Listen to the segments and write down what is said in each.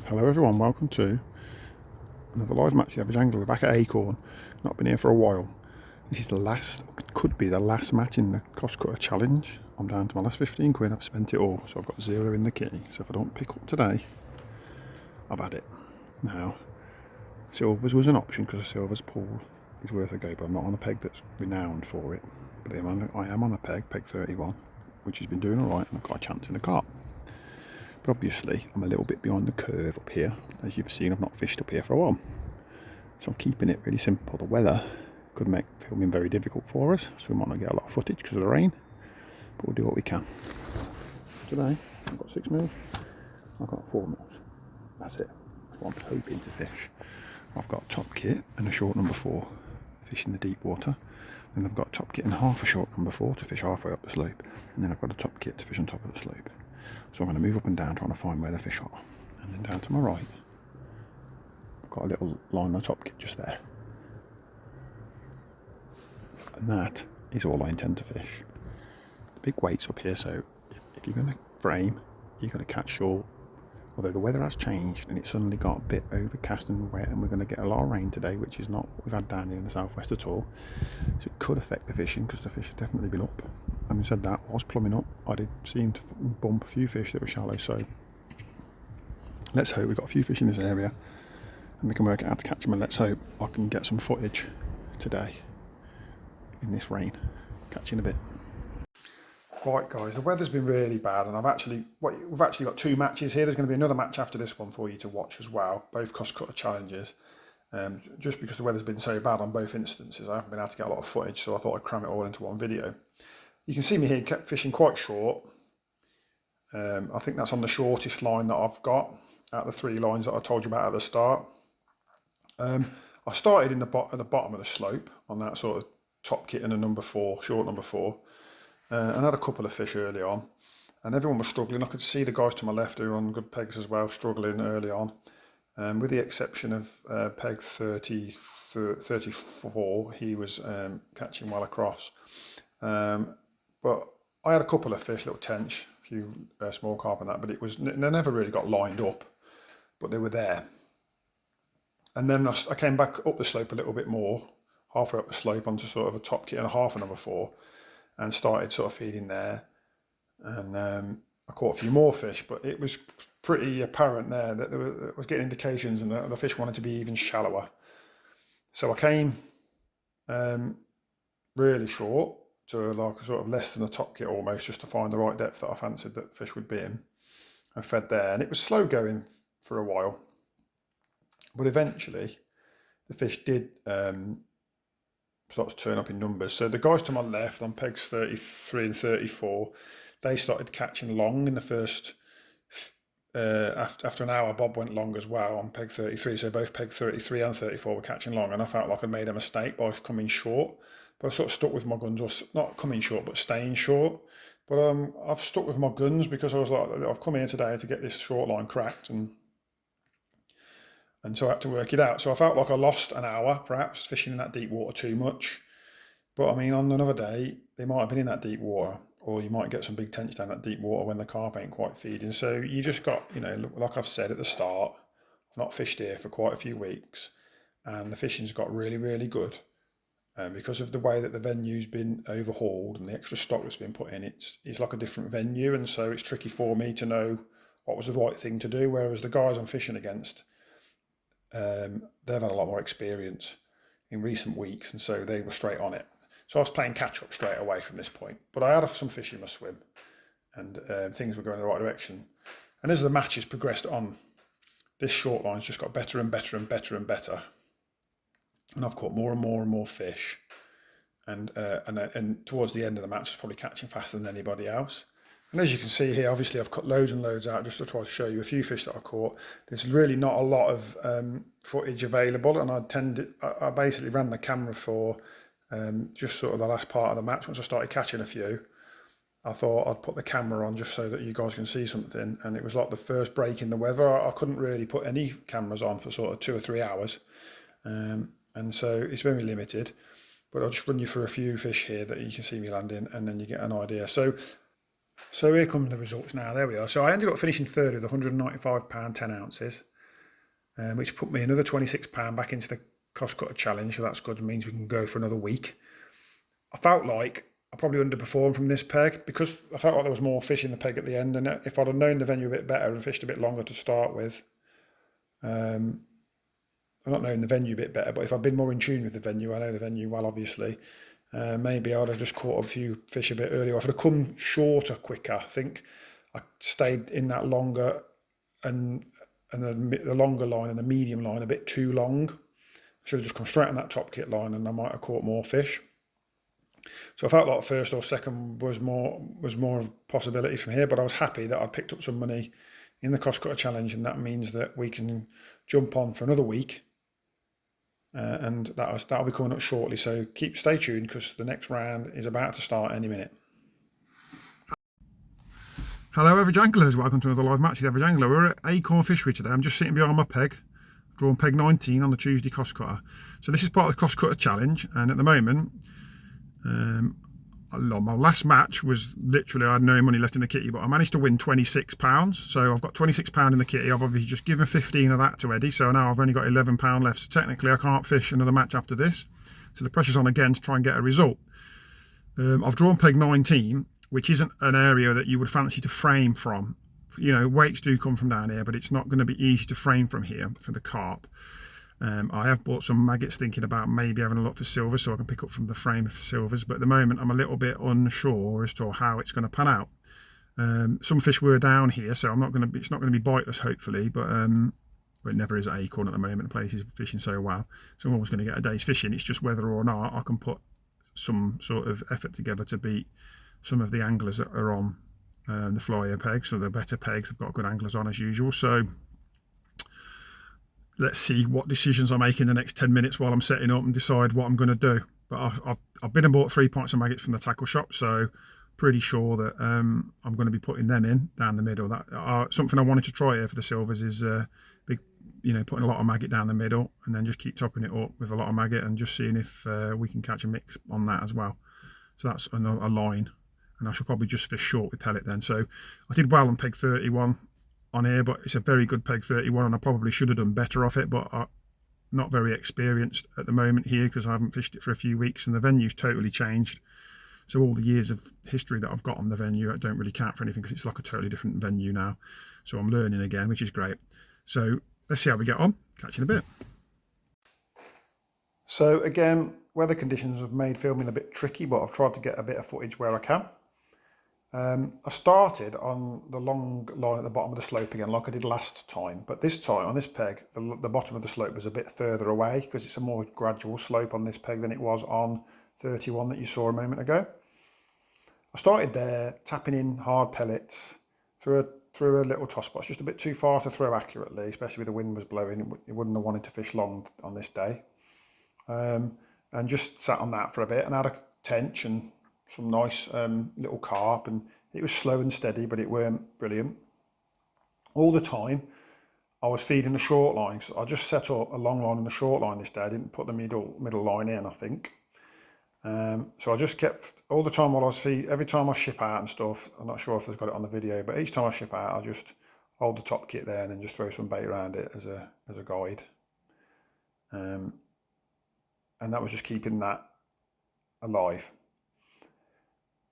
Hello everyone, welcome to another live match. The Average Angler. We're back at Acorn. Not been here for a while. This is the last, could be the last match in the Cost Cutter Challenge. I'm down to my last 15 quid. I've spent it all, so I've got zero in the kitty. So if I don't pick up today, I've had it. Now, silvers was an option because a silver's pool is worth a go, but I'm not on a peg that's renowned for it. But I am on a peg 31, which has been doing alright, and I've got a chance in the carp. But obviously I'm a little bit behind the curve up here. As you've seen, I've not fished up here for a while, so I'm keeping it really simple. The weather could make filming very difficult for us, so we might not get a lot of footage because of the rain, but we'll do what we can. Today I've got 6 mils, I've got 4 mils, that's it. That's what I'm hoping to fish. I've got a top kit and a short number 4 fishing the deep water, then I've got a top kit and half a short number 4 to fish halfway up the slope, and then I've got a top kit to fish on top of the slope. So I'm going to move up and down trying to find where the fish are. And then down to my right, I've got a little line on the top kit just there. And that is all I intend to fish. The big weight's up here, so if you're going to frame, you're going to catch short. Although the weather has changed and it's suddenly got a bit overcast and wet, and we're going to get a lot of rain today, which is not what we've had down here in the southwest at all. So it could affect the fishing because the fish have definitely been up. Having said that, whilst plumbing up, I did seem to bump a few fish that were shallow, so let's hope we've got a few fish in this area and we can work out how to catch them, and let's hope I can get some footage today in this rain. Catch you in a bit. Right guys, the weather's been really bad, and we've actually got 2 matches here. There's going to be another match after this one for you to watch as well, both Cost Cutter Challenges. Just because the weather's been so bad on both instances, I haven't been able to get a lot of footage, so I thought I'd cram it all into one video. You can see me here kept fishing quite short. I think that's on the shortest line that I've got out of the 3 lines that I told you about at the start. I started at the bottom of the slope on that sort of top kit and a number 4, short number 4. And had a couple of fish early on, and everyone was struggling. I could see the guys to my left who were on good pegs as well struggling early on, with the exception of peg 34. He was catching well across, but I had a couple of fish, little tench, a few small carp and that, but they never really got lined up, but they were there. And then I came back up the slope a little bit more, halfway up the slope onto sort of a top kit and a half a number 4, and started sort of feeding there, and I caught a few more fish, but it was pretty apparent there that I was getting indications, and the fish wanted to be even shallower. So I came really short to like sort of less than a top kit almost, just to find the right depth that I fancied that the fish would be in. I fed there, and it was slow going for a while, but eventually the fish did start to turn up in numbers. So the guys to my left on pegs 33 and 34, they started catching long in the first, after an hour Bob went long as well on peg 33, so both peg 33 and 34 were catching long, and I felt like I'd made a mistake by coming short, but I sort of stuck with my guns, or not coming short but staying short. But I've stuck with my guns because I was like, I've come here today to get this short line cracked, and so I had to work it out. So I felt like I lost an hour perhaps fishing in that deep water too much. But I mean, on another day, they might have been in that deep water, or you might get some big tench down that deep water when the carp ain't quite feeding. So you just got, like I've said at the start, I've not fished here for quite a few weeks, and the fishing's got really, really good. And because of the way that the venue's been overhauled and the extra stock that's been put in, it's like a different venue, and so it's tricky for me to know what was the right thing to do. Whereas the guys I'm fishing against, they've had a lot more experience in recent weeks, and so they were straight on it. So I was playing catch up straight away from this point, but I had some fish in my swim, and things were going in the right direction. And as the matches progressed on, this short line's just got better and better and better and better, and I've caught more and more and more fish. And towards the end of the match, I was probably catching faster than anybody else. And as you can see here, obviously I've cut loads and loads out just to try to show you a few fish that I caught. There's really not a lot of footage available, and I basically ran the camera for just sort of the last part of the match. Once I started catching a few, I thought I'd put the camera on just so that you guys can see something. And it was like the first break in the weather. I couldn't really put any cameras on for sort of 2 or 3 hours, and so it's very limited. But I'll just run you through a few fish here that you can see me landing, and then you get an idea. So here come the results now. There we are. So I ended up finishing third with £195, 10 ounces. which put me another £26 back into the cost cutter challenge. So that's good. It means we can go for another week. I felt like I probably underperformed from this peg because I felt like there was more fish in the peg at the end. And if I'd have known the venue a bit better and fished a bit longer to start with, I'm not knowing the venue a bit better, but if I'd been more in tune with the venue, I know the venue well, obviously, maybe I'd have just caught a few fish a bit earlier. If I'd have come shorter quicker, I think I stayed in that longer and the longer line and the medium line a bit too long. I should have just come straight on that top kit line and I might have caught more fish. So I felt like first or second was more of a possibility from here, but I was happy that I'd picked up some money in the cost cutter challenge, and that means that we can jump on for another week, and that'll be coming up shortly. So stay tuned because the next round is about to start any minute. Hello average anglers, welcome to another live match with Average Angler. We're at Acorn Fishery today. I'm just sitting behind my peg. I've drawn peg 19 on the Tuesday cost cutter. So this is part of the cost cutter challenge, and at the moment, my last match was literally I had no money left in the kitty, but I managed to win £26. So I've got £26 in the kitty. I've obviously just given 15 of that to Eddie, so now I've only got £11 left. So technically I can't fish another match after this. So the pressure's on again to try and get a result. I've drawn peg 19, which isn't an area that you would fancy to frame from. You know, weights do come from down here, but it's not going to be easy to frame from here for the carp. I have bought some maggots thinking about maybe having a look for silver so I can pick up from the frame for silvers, but at the moment I'm a little bit unsure as to how it's going to pan out. Some fish were down here, so it's not going to be biteless hopefully, but it never is at Acorn at the moment. The place is fishing so well, so I'm always going to get a day's fishing. It's just whether or not I can put some sort of effort together to beat some of the anglers that are on the flyer pegs, so the better pegs. I've got good anglers on as usual, so let's see what decisions I make in the next 10 minutes while I'm setting up and decide what I'm going to do. But I've been and bought 3 pints of maggots from the tackle shop, so pretty sure that I'm going to be putting them in down the middle. That something I wanted to try here for the silvers is putting a lot of maggot down the middle and then just keep topping it up with a lot of maggot and just seeing if we can catch a mix on that as well. So that's a line, and I should probably just fish short with pellet then. So I did well on peg 31 on here, but it's a very good peg 31 and I probably should have done better off it, but I'm not very experienced at the moment here because I haven't fished it for a few weeks and the venue's totally changed. So all the years of history that I've got on the venue, I don't really count for anything because it's like a totally different venue now. So I'm learning again, which is great. So let's see how we get on. Catch you in a bit. So again, weather conditions have made filming a bit tricky, but I've tried to get a bit of footage where I can. I started on the long line at the bottom of the slope again like I did last time, but this time on this peg the bottom of the slope was a bit further away because it's a more gradual slope on this peg than it was on 31 that you saw a moment ago. I started there tapping in hard pellets through a little toss spot. It's just a bit too far to throw accurately, especially with the wind was blowing. It wouldn't have wanted to fish long on this day, and just sat on that for a bit and had a tench and some nice little carp, and it was slow and steady, but it weren't brilliant. All the time I was feeding the short line, so I just set up a long line and a short line this day. I didn't put the middle line in, I think. So I just kept all the time while I was feeding. Every time I ship out and stuff, I'm not sure if they've got it on the video, but each time I ship out I just hold the top kit there and then just throw some bait around it as a guide, and that was just keeping that alive.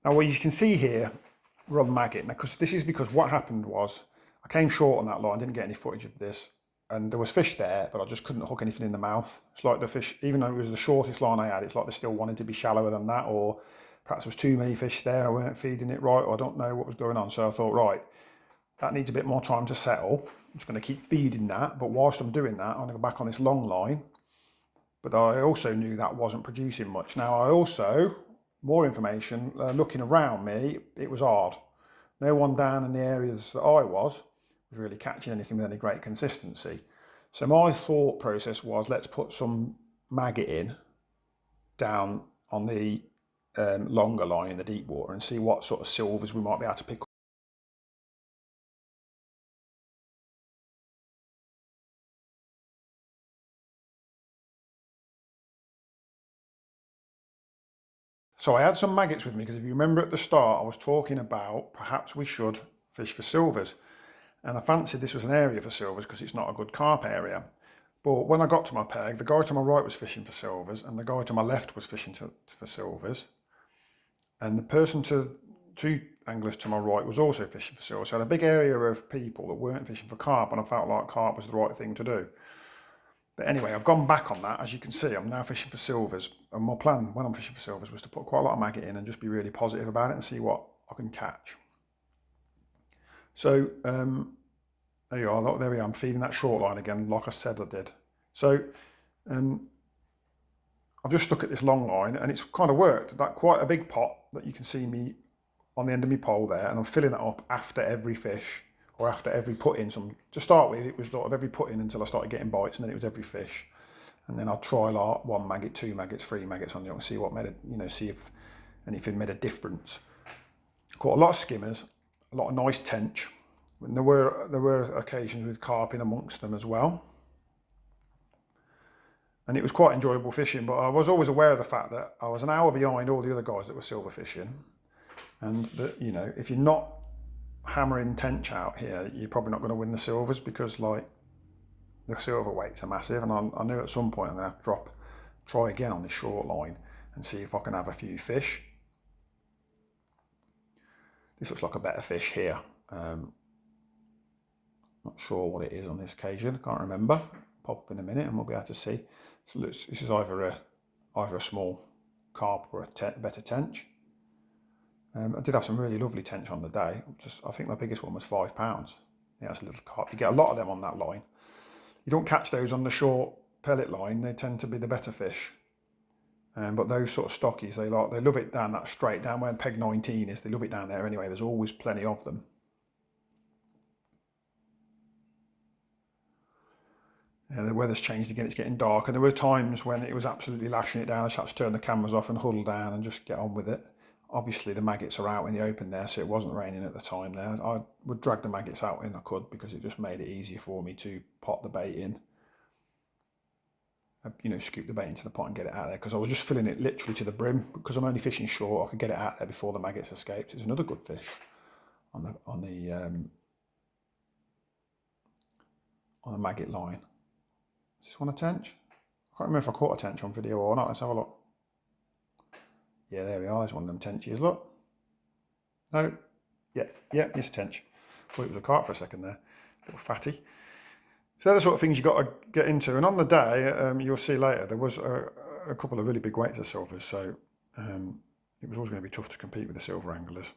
Now what you can see here, we're on maggot. Now, because what happened was I came short on that line, didn't get any footage of this, and there was fish there, but I just couldn't hook anything in the mouth. It's like the fish, even though it was the shortest line I had, it's like they still wanted to be shallower than that, or perhaps there was too many fish there, I weren't feeding it right, or I don't know what was going on. So I thought, right, that needs a bit more time to settle. I'm just going to keep feeding that, but whilst I'm doing that, I'm going to go back on this long line. But I also knew that wasn't producing much. Now I also, more information, looking around me, it was hard. No one down in the areas that I was really catching anything with any great consistency. So my thought process was, let's put some maggot in down on the longer line in the deep water and see what sort of silvers we might be able to pick up. So I had some maggots with me because if you remember at the start I was talking about perhaps we should fish for silvers. And I fancied this was an area for silvers because it's not a good carp area. But when I got to my peg, the guy to my right was fishing for silvers and the guy to my left was fishing for silvers. And the person two anglers to my right was also fishing for silvers. So I had a big area of people that weren't fishing for carp, and I felt like carp was the right thing to do. But anyway, I've gone back on that. As you can see, I'm now fishing for silvers. And my plan when I'm fishing for silvers was to put quite a lot of maggot in and just be really positive about it and see what I can catch. So there you are. Look, there we are. I'm feeding that short line again, like I said I did. So I've just stuck at this long line and it's kind of worked. That quite a big pot that you can see me on the end of my pole there, and I'm filling it up after every fish or after every put in. So to start with, it was sort of every put in until I started getting bites, and then it was every fish. And then I'll try like 1 maggot, 2 maggots, 3 maggots on the hook, see what made it, see if anything made a difference. Caught a lot of skimmers, a lot of nice tench. And there were occasions with carp in amongst them as well. And it was quite enjoyable fishing, but I was always aware of the fact that I was an hour behind all the other guys that were silver fishing. And that, if you're not hammering tench out here, you're probably not going to win the silvers, because like the silver weights are massive. And I knew at some point I'm going to have to try again on this short line and see if I can have a few fish. This looks like a better fish here. Not sure what it is on this occasion. I can't remember. Pop up in a minute and we'll be able to see. So this is either a small carp or a better tench. I did have some really lovely tench on the day. I think my biggest one was £5. Yeah, that's a little carp. You get a lot of them on that line. You don't catch those on the short pellet line. They tend to be the better fish. But those sort of stockies, they love it down that straight, down where peg 19 is. They love it down there anyway. There's always plenty of them. Yeah, the weather's changed again, it's getting dark, and there were times when it was absolutely lashing it down. I just had to turn the cameras off and huddle down and just get on with it. Obviously the maggots are out in the open there, so it wasn't raining at the time there. I would drag the maggots out when I could, because it just made it easier for me to pot the bait in. Scoop the bait into the pot and get it out there, because I was just filling it literally to the brim. Because I'm only fishing short, I could get it out there before the maggots escaped. It's another good fish on the maggot line. Is this one a tench? I can't remember if I caught a tench on video or not. Let's have a look. Yeah, there we are. There's one of them tenches. Look. No. Yeah, it's a tench. Thought it was a carp for a second there. Little fatty. So they're the sort of things you got to get into. And on the day, you'll see later, there was a couple of really big weights of silvers. So it was always going to be tough to compete with the silver anglers,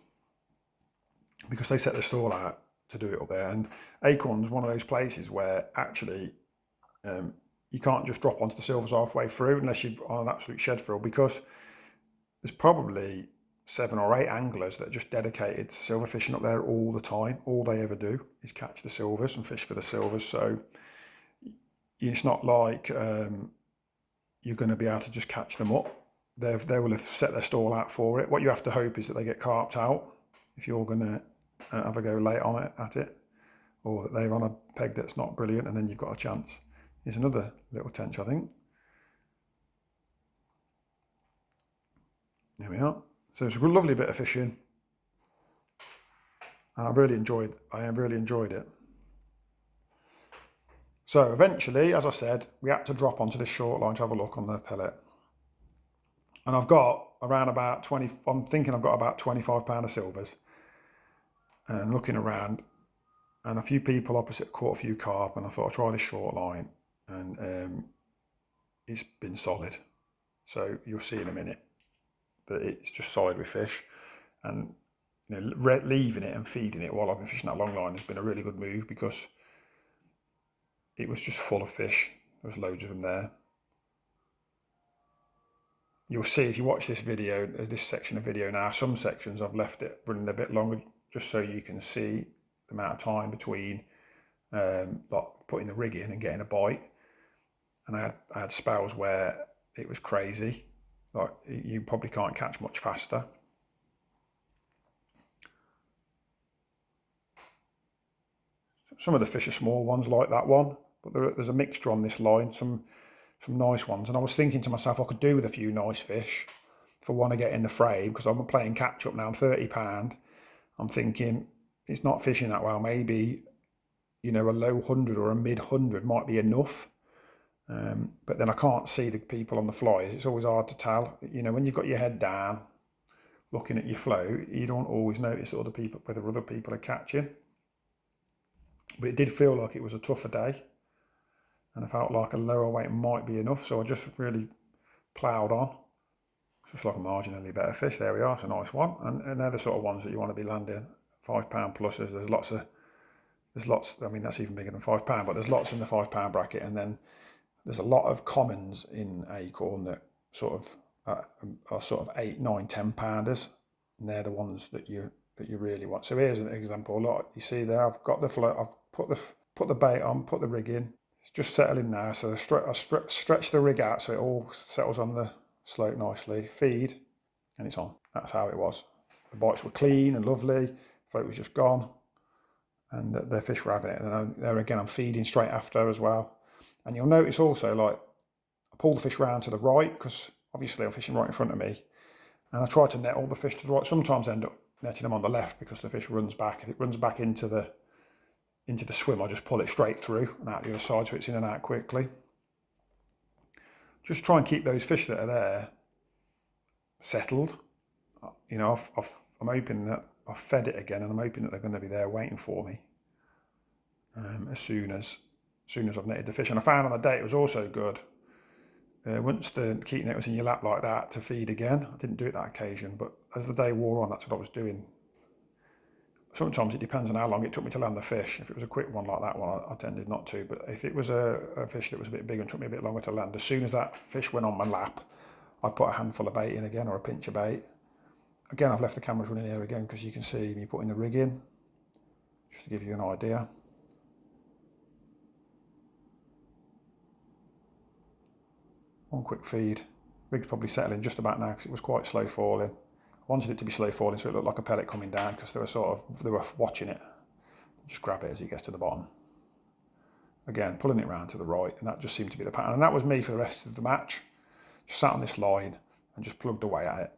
because they set their stall out to do it up there. And Acorn's one of those places where actually you can't just drop onto the silvers halfway through unless you're on an absolute shed frill, because there's probably 7 or 8 anglers that are just dedicated to silver fishing up there all the time. All they ever do is catch the silvers and fish for the silvers. So it's not like you're going to be able to just catch them up. They will have set their stall out for it. What you have to hope is that they get carped out if you're going to have a go late on it at it, or that they're on a peg that's not brilliant, and then you've got a chance. Here's another little tench, I think. There we are. So it's a lovely bit of fishing. I really enjoyed it. So eventually, as I said, we had to drop onto this short line to have a look on the pellet. And I've got around about 20, I'm thinking I've got about £25 of silvers. And looking around, and a few people opposite caught a few carp, and I thought I'd try this short line. And it's been solid. So you'll see in a minute that it's just solid with fish. And leaving it and feeding it while I've been fishing that long line has been a really good move, because it was just full of fish. There's loads of them there. You'll see if you watch this video, this section of video now, some sections I've left it running a bit longer, just so you can see the amount of time between like putting the rig in and getting a bite. And I had spells where it was crazy. Like, you probably can't catch much faster. Some of the fish are small ones like that one, but there's a mixture on this line, some nice ones. And I was thinking to myself, I could do with a few nice fish if I want to get in the frame, because I'm playing catch up now. I'm £30. I'm thinking it's not fishing that well. Maybe you know, a low 100 or a mid 100 might be enough. But then I can't see the people on the flies. It's always hard to tell. You know, when you've got your head down, looking at your float, you don't always notice other people, whether other people are catching. But it did feel like it was a tougher day, and I felt like a lower weight might be enough. So I just really ploughed on. Just like a marginally better fish. There we are. It's a nice one, and they're the sort of ones that you want to be landing £5 pluses. There's lots. I mean, that's even bigger than £5, but there's lots in the £5 bracket, and then there's a lot of commons in Acorn that sort of are sort of 8, 9, 10 pounders, and they're the ones that you really want. So here's an example. A lot you see there. I've got the float. I've put the bait on, put the rig in. It's just settling now. So I stretch the rig out so it all settles on the slope nicely. Feed, and it's on. That's how it was. The bites were clean and lovely. Float was just gone, and the fish were having it. And there again, I'm feeding straight after as well. And you'll notice also, like, I pull the fish round to the right because obviously I'm fishing right in front of me, and I try to net all the fish to the right. Sometimes I end up netting them on the left because the fish runs back. If it runs back into the swim, I just pull it straight through and out the other side so it's in and out quickly. Just try and keep those fish that are there settled. You know, I'm hoping that I've fed it again, and I'm hoping that they're going to be there waiting for me as soon as I've netted the fish. And I found on the day it was also good, once the keep net was in your lap like that, to feed again. I didn't do it that occasion, but as the day wore on, that's what I was doing. Sometimes it depends on how long it took me to land the fish. If it was a quick one like that one, I tended not to. But if it was a fish that was a bit bigger and took me a bit longer to land, as soon as that fish went on my lap, I'd put a handful of bait in again, or a pinch of bait. Again, I've left the cameras running here again because you can see me putting the rig in, just to give you an idea. One quick feed. Rig's probably settling just about now because it was quite slow falling. I wanted it to be slow falling so it looked like a pellet coming down, because they were watching it. Just grab it as it gets to the bottom. Again, pulling it round to the right, and that just seemed to be the pattern. And that was me for the rest of the match. Just sat on this line and just plugged away at it.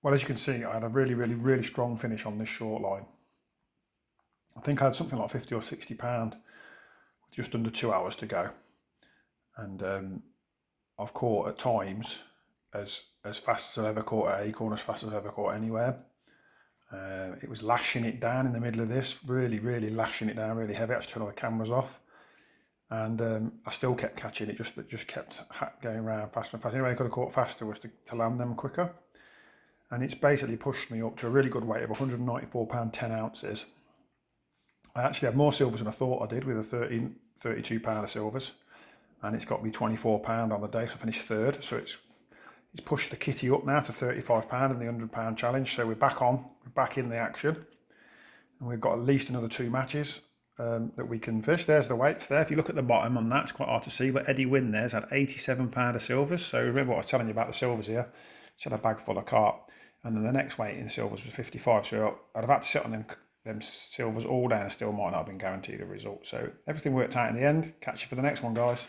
Well, as you can see, I had a really strong finish on this short line. I think I had something like 50 or 60 pound with just under 2 hours to go. And I've caught at times as fast as I've ever caught at Acorn, as fast as I've ever caught anywhere. It was lashing it down in the middle of this, really lashing it down, really heavy. I had to turn all the cameras off. And I still kept catching it, just kept going around faster and faster. Anyway, I could have caught faster was to land them quicker. And it's basically pushed me up to a really good weight of 194 pound 10 ounces. I actually had more silvers than I thought I did with a 32 pound of silvers. And it's got me 24 pound on the day, so I finished third. So it's pushed the kitty up now to 35 pound in the 100 pound challenge. So we're back in the action. And we've got at least another 2 matches that we can fish. There's the weights there. If you look at the bottom on that, it's quite hard to see, but Eddie Wynn there's had 87 pound of silvers. So remember what I was telling you about the silvers here. Just had a bag full of carp. And then the next weight in silvers was 55. So I'd have had to sit on them silvers all day and still might not have been guaranteed a result. So everything worked out in the end. Catch you for the next one, guys.